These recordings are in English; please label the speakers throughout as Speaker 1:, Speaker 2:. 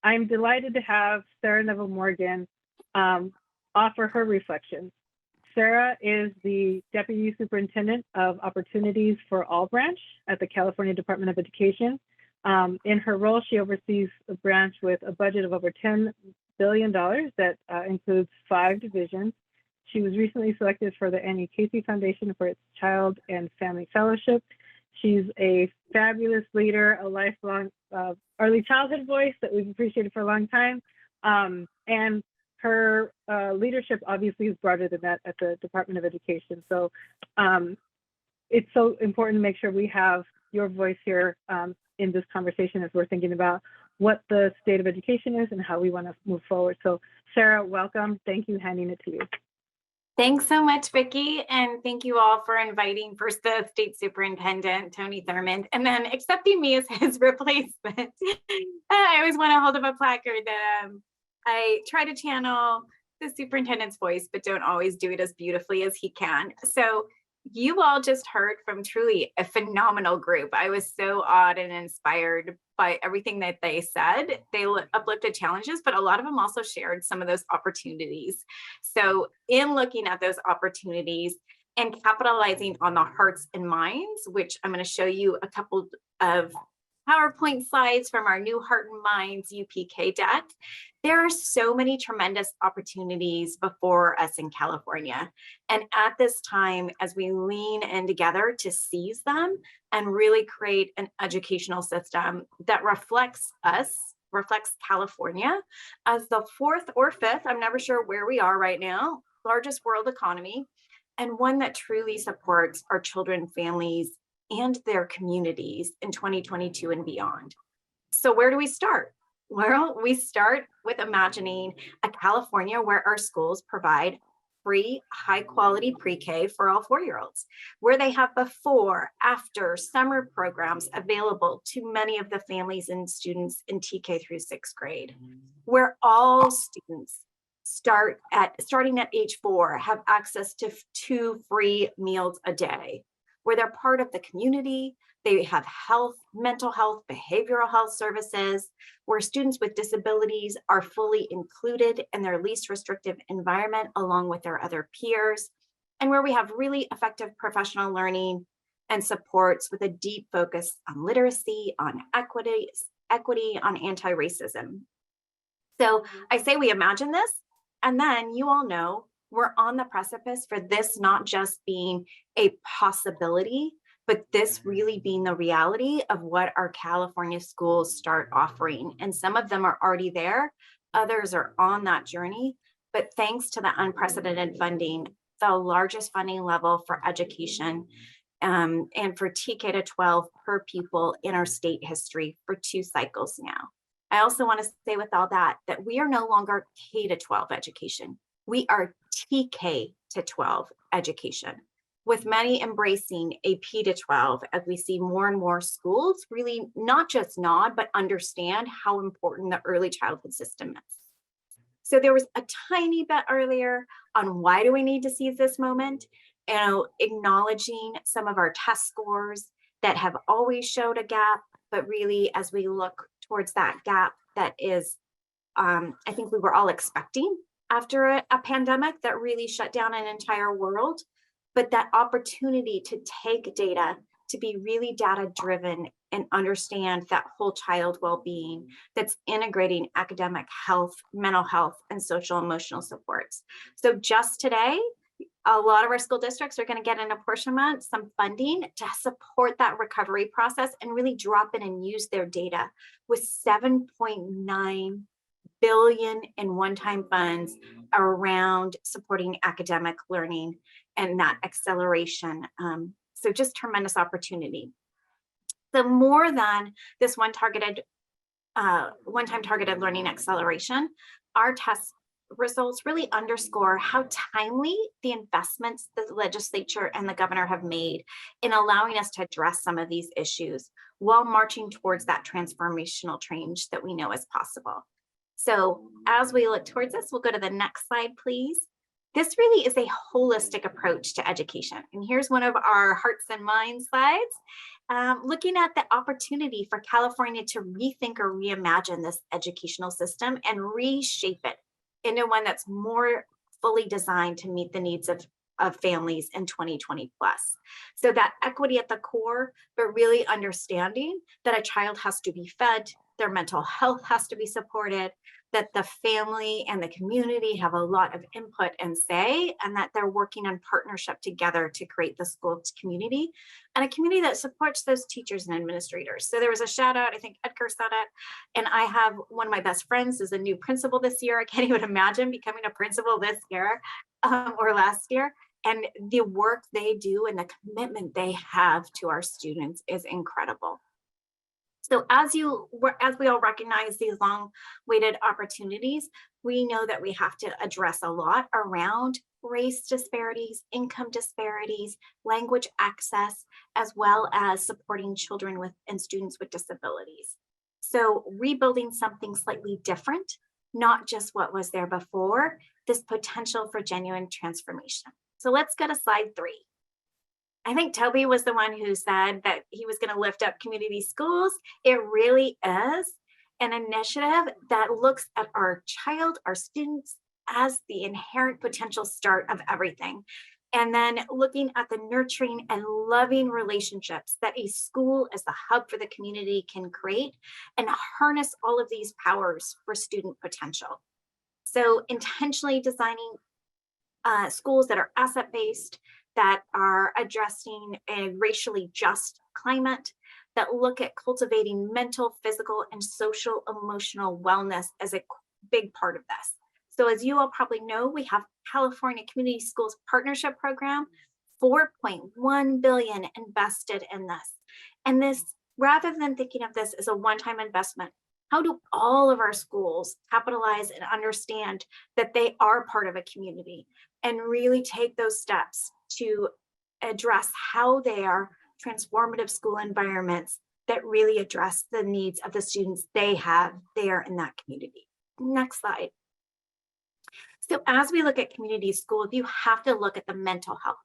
Speaker 1: I'm delighted to have Sarah Neville-Morgan offer her reflections. Sarah is the Deputy Superintendent of Opportunities for All branch at the California Department of Education. In her role, she oversees a branch with a budget of over $10 billion that includes 5 divisions. She was recently selected for the Annie Casey Foundation for its Child and Family Fellowship. She's a fabulous leader, a lifelong early childhood voice that we've appreciated for a long time. And her leadership obviously is broader than that at the Department of Education. So it's so important to make sure we have your voice here in this conversation as we're thinking about what the state of education is and how we want to move forward. So Sarah, welcome. Thank you. Handing it to you.
Speaker 2: Thanks so much, Vicki, and thank you all for inviting first the State Superintendent, Tony Thurmond, and then accepting me as his replacement. I always want to hold up a placard that I try to channel the superintendent's voice, but don't always do it as beautifully as he can. So you all just heard from truly a phenomenal group. I was so awed and inspired by everything that they said. They uplifted challenges, but a lot of them also shared some of those opportunities. So in looking at those opportunities and capitalizing on the hearts and minds, which I'm going to show you a couple of PowerPoint slides from our new Heart and Minds UPK deck. There are so many tremendous opportunities before us in California. And at this time, as we lean in together to seize them and really create an educational system that reflects us, reflects California as the 4th or 5th, I'm never sure where we are right now, largest world economy, and one that truly supports our children, families, and their communities in 2022 and beyond. So where do we start? Well, we start with imagining a California where our schools provide free, high quality pre-K for all 4-year-olds, where they have before, after, summer programs available to many of the families and students in TK through 6th grade, where all students starting at age 4 have access to 2 free meals a day, where they're part of the community. They have health, mental health, behavioral health services, where students with disabilities are fully included in their least restrictive environment along with their other peers, and where we have really effective professional learning and supports with a deep focus on literacy, on equity, on anti-racism. So I say we imagine this, and then you all know we're on the precipice for this not just being a possibility, but this really being the reality of what our California schools start offering. And some of them are already there, others are on that journey. But thanks to the unprecedented funding, the largest funding level for education and for TK to 12 per pupil in our state history for 2 cycles now. I also want to say with all that we are no longer K to 12 education. We are TK to 12 education, with many embracing a P to 12 as we see more and more schools really not just nod, but understand how important the early childhood system is. So there was a tiny bit earlier on why do we need to seize this moment, acknowledging some of our test scores that have always showed a gap, but really as we look towards that gap that is, I think we were all expecting after a pandemic that really shut down an entire world, but that opportunity to take data, to be really data driven and understand that whole child well-being that's integrating academic health, mental health, and social emotional supports. So just today, a lot of our school districts are going to get an apportionment, some funding to support that recovery process and really drop in and use their data with $7.9 billion in one-time funds around supporting academic learning and that acceleration. So just tremendous opportunity. So more than this one-time targeted learning acceleration, our test results really underscore how timely the investments the legislature and the governor have made in allowing us to address some of these issues while marching towards that transformational change that we know is possible. So as we look towards this, we'll go to the next slide, please. This really is a holistic approach to education. And here's one of our hearts and minds slides, looking at the opportunity for California to rethink or reimagine this educational system and reshape it into one that's more fully designed to meet the needs of families in 2020 plus. So that equity at the core, but really understanding that a child has to be fed, their mental health has to be supported, that the family and the community have a lot of input and say, and that they're working in partnership together to create the school community and a community that supports those teachers and administrators. So there was a shout out, I think Edgar said it, and I have one of my best friends is a new principal this year. I can't even imagine becoming a principal this year or last year. And the work they do and the commitment they have to our students is incredible. So as we all recognize these long-awaited opportunities, we know that we have to address a lot around race disparities, income disparities, language access, as well as supporting children and students with disabilities. So rebuilding something slightly different, not just what was there before, this potential for genuine transformation. So let's go to slide 3. I think Toby was the one who said that he was going to lift up community schools. It really is an initiative that looks at our child, our students, as the inherent potential start of everything. And then looking at the nurturing and loving relationships that a school as the hub for the community can create and harness all of these powers for student potential. So intentionally designing schools that are asset-based, that are addressing a racially just climate, that look at cultivating mental, physical, and social emotional wellness as a big part of this. So as you all probably know, we have California Community Schools Partnership Program, $4.1 billion invested in this. And this, rather than thinking of this as a one-time investment, how do all of our schools capitalize and understand that they are part of a community and really take those steps to address how they are transformative school environments that really address the needs of the students they have there in that community. Next slide. So as we look at community schools, you have to look at the mental health.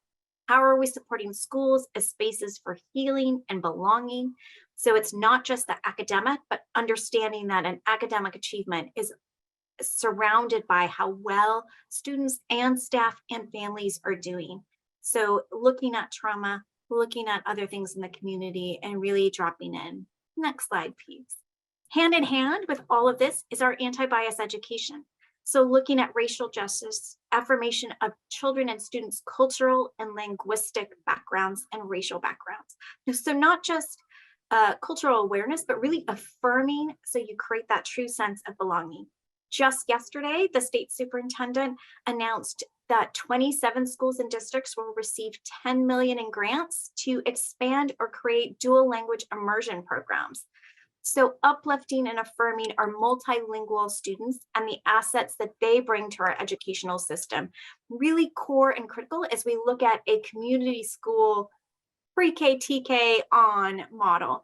Speaker 2: How are we supporting schools as spaces for healing and belonging? So it's not just the academic, but understanding that an academic achievement is surrounded by how well students and staff and families are doing. So looking at trauma, looking at other things in the community and really dropping in. Next slide, please. Hand in hand with all of this is our anti-bias education. So looking at racial justice, affirmation of children and students' cultural and linguistic backgrounds and racial backgrounds. So not just cultural awareness, but really affirming so you create that true sense of belonging. Just yesterday, the state superintendent announced that 27 schools and districts will receive $10 million in grants to expand or create dual language immersion programs. So uplifting and affirming our multilingual students and the assets that they bring to our educational system, really core and critical as we look at a community school pre-K, TK on model.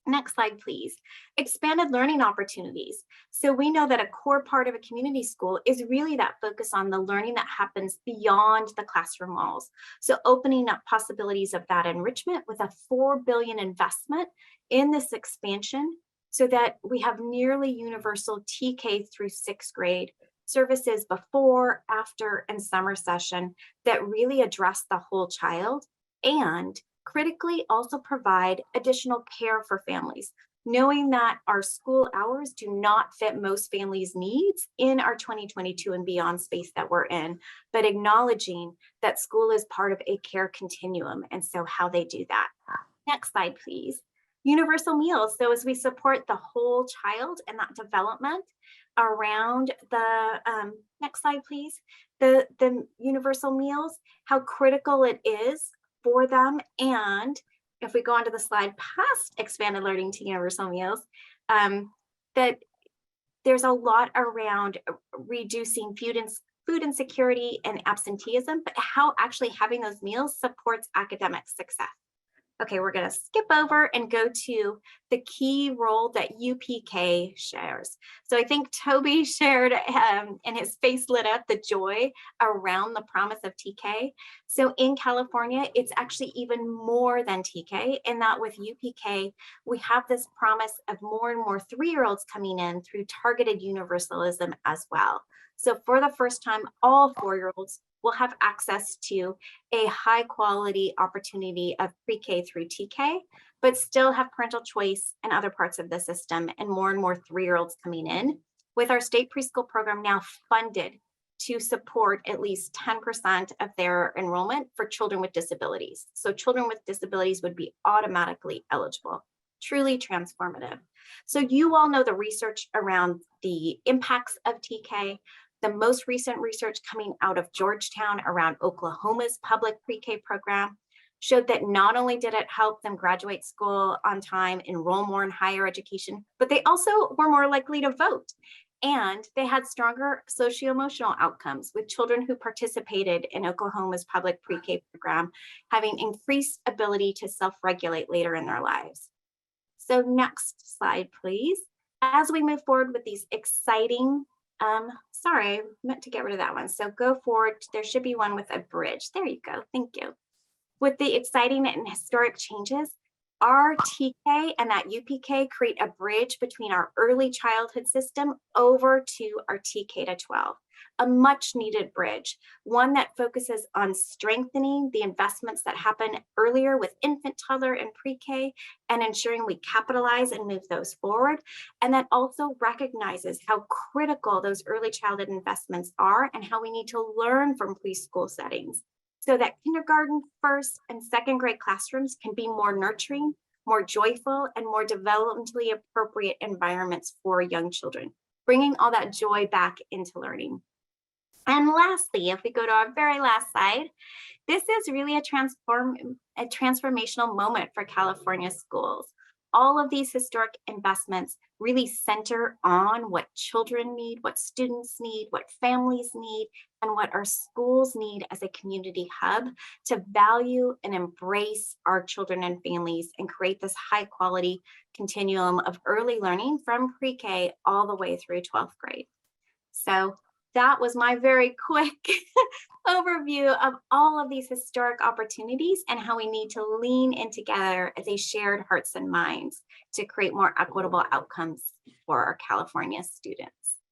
Speaker 2: Next slide, please. Expanded learning opportunities. So we know that a core part of a community school is really that focus on the learning that happens beyond the classroom walls. So opening up possibilities of that enrichment with a $4 billion investment in this expansion so that we have nearly universal TK through 6th grade services before, after, and summer session that really address the whole child and critically also provide additional care for families, knowing that our school hours do not fit most families' needs in our 2022 and beyond space that we're in, but acknowledging that school is part of a care continuum and so how they do that. Next slide, please. Universal meals. So as we support the whole child and that development around the, next slide, please, the universal meals, how critical it is for them. And if we go onto the slide past expanded learning to universal meals, that there's a lot around reducing food insecurity and absenteeism, but how actually having those meals supports academic success. Okay, we're going to skip over and go to the key role that UPK shares. So I think Toby shared and his face lit up the joy around the promise of TK. So in California, it's actually even more than TK in that with UPK, we have this promise of more and more 3-year-olds coming in through targeted universalism as well. So for the first time, all 4-year-olds will have access to a high quality opportunity of pre-K through TK, but still have parental choice in other parts of the system and more 3-year-olds coming in, with our state preschool program now funded to support at least 10% of their enrollment for children with disabilities. So children with disabilities would be automatically eligible. Truly transformative. So you all know the research around the impacts of TK. The most recent research coming out of Georgetown around Oklahoma's public pre-K program showed that not only did it help them graduate school on time, enroll more in higher education, but they also were more likely to vote. And they had stronger socio-emotional outcomes with children who participated in Oklahoma's public pre-K program having increased ability to self-regulate later in their lives. So next slide, please. As we move forward with these exciting sorry, I meant to get rid of that one. So go forward. There should be one with a bridge. There you go. Thank you. With the exciting and historic changes, our TK and that UPK create a bridge between our early childhood system over to our TK to 12, a much needed bridge, one that focuses on strengthening the investments that happen earlier with infant, toddler, and pre-K, and ensuring we capitalize and move those forward. And that also recognizes how critical those early childhood investments are and how we need to learn from preschool settings, so that kindergarten, first, and second grade classrooms can be more nurturing, more joyful, and more developmentally appropriate environments for young children, bringing all that joy back into learning. And lastly, if we go to our very last slide, this is really a transformational moment for California schools. All of these historic investments really center on what children need, what students need, what families need, and what our schools need as a community hub to value and embrace our children and families and create this high quality continuum of early learning from pre-K all the way through 12th grade. So that was my very quick overview of all of these historic opportunities and how we need to lean in together as a shared hearts and minds to create more equitable outcomes for our California students.